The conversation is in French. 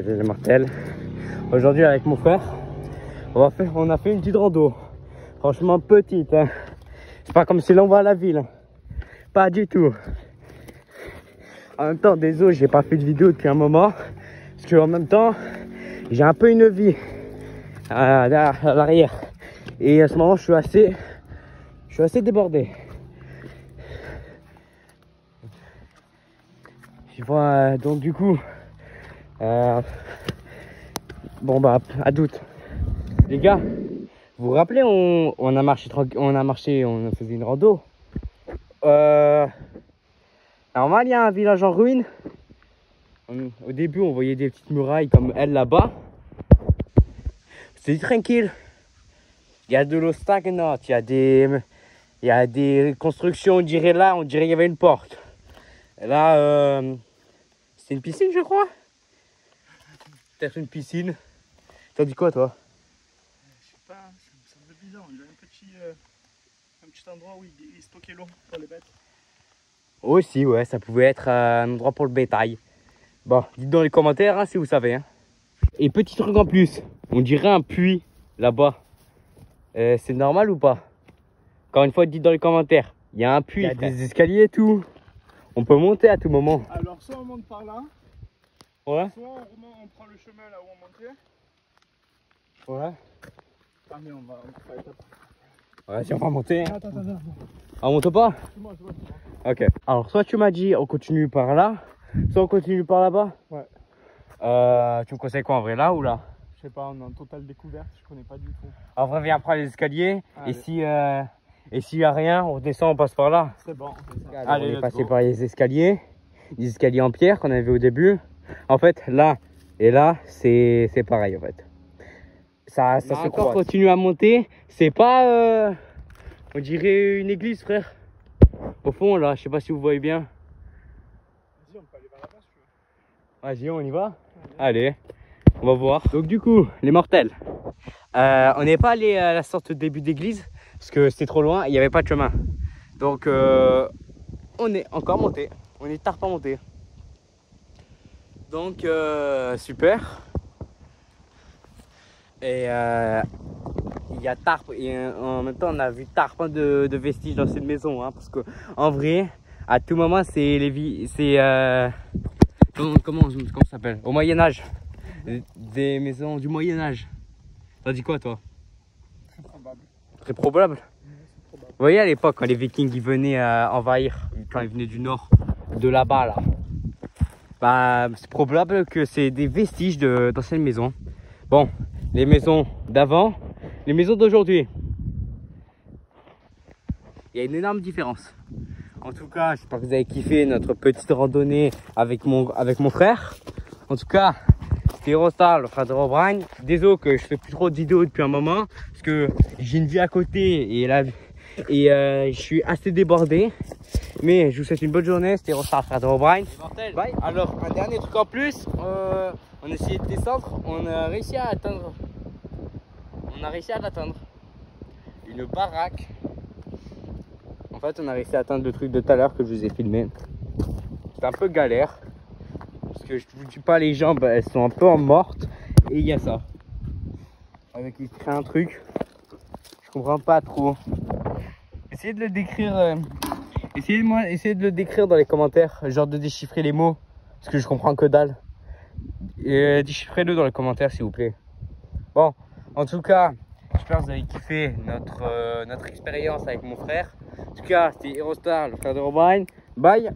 salut les mortels. Aujourd'hui avec mon frère, on a fait une petite rando. Franchement petite, hein. C'est pas comme si l'on va à la ville. Pas du tout. En même temps, désolé, j'ai pas fait de vidéo depuis un moment. Parce que en même temps, j'ai un peu une vie à l'arrière. Et à ce moment, je suis assez débordé. Je vois, donc du coup, bon bah, à doute. Les gars, vous vous rappelez, on a marché, on faisait une rando. Normal, il y a un village en ruine. Au début, on voyait des petites murailles comme elle là-bas. C'était tranquille. Il y a de l'eau stagnante, il y a des constructions, on dirait qu'il y avait une porte. Là, c'est une piscine, je crois. Peut-être une piscine. T'as dit quoi, toi? Je sais pas, ça me semble bizarre. Il y a un petit endroit où il stockait l'eau pour les bêtes. Aussi, ouais, ça pouvait être un endroit pour le bétail. Bon, dites dans les commentaires hein, si vous savez. Hein. Et petit truc en plus, on dirait un puits là-bas. C'est normal ou pas? Encore une fois, dites dans les commentaires. Il y a un puits, il y a des escaliers et tout. On peut monter à tout moment. Alors, soit on monte par là, ouais. Soit on prend le chemin là où on montait. Ouais. Ah, mais on va faire étape. Ouais, si on va monter. Attends. On monte pas? C'est moi. Ok. Alors, soit tu m'as dit on continue par là, soit on continue par là-bas. Ouais. Tu me conseilles quoi en vrai, là ou là? Je sais pas, on est en totale découverte, je connais pas du tout. En vrai, viens prendre les escaliers. Allez. Et s'il y a rien, on redescend, on passe par là. C'est bon, on fait ça. Alors, allez, on est passé par les escaliers en pierre qu'on avait au début. En fait, là et là, c'est pareil en fait. Ça se croise. Continue à monter. C'est pas, on dirait une église, frère. Au fond, là, je sais pas si vous voyez bien. Vas-y, on peut aller vers là-bas si tu veux. Vas-y, on y va. Allez, on va voir. Donc du coup, les mortels, on n'est pas allé à la sorte de début d'église parce que c'était trop loin, il n'y avait pas de chemin. Donc on est encore monté, on est tard pas monté. Donc super. Et il y a Tarp et en même temps on a vu Tarp de vestiges dans cette maison hein, parce que en vrai à tout moment c'est comment ça s'appelle au Moyen-Âge, des maisons du Moyen-Âge. T'as dit quoi toi? Très probable. Très probable. Oui, c'est probable. Vous voyez à l'époque quand les Vikings ils venaient envahir, quand ils venaient du nord, de là-bas là, bah c'est probable que c'est des vestiges d'anciennes maisons. Bon, les maisons d'avant, les maisons d'aujourd'hui, il y a une énorme différence. En tout cas, j'espère que vous avez kiffé notre petite randonnée avec mon frère. En tout cas, c'était Eurostar, le frère de Robrine. Désolé que je fais plus trop de vidéos depuis un moment parce que j'ai une vie à côté et je suis assez débordé. Mais je vous souhaite une bonne journée. C'était Eurostar, le frère de Robrine. Bye. Alors, un dernier truc en plus. On a essayé de descendre. On a réussi à atteindre. Une baraque. En fait, on a réussi à atteindre le truc de tout à l'heure que je vous ai filmé. C'est un peu galère. Parce que je vous dis pas, les jambes, elles sont un peu en morte. Et il y a ça. Avec il crée un truc. Je comprends pas trop. Essayez de le décrire. Essayez de le décrire dans les commentaires. Genre de déchiffrer les mots. Parce que je comprends que dalle. Et déchiffrez-le dans les commentaires, s'il vous plaît. Bon, en tout cas, j'espère que vous avez kiffé notre expérience avec mon frère. En tout cas, c'était Eurostar, le frère de Robrine. Bye.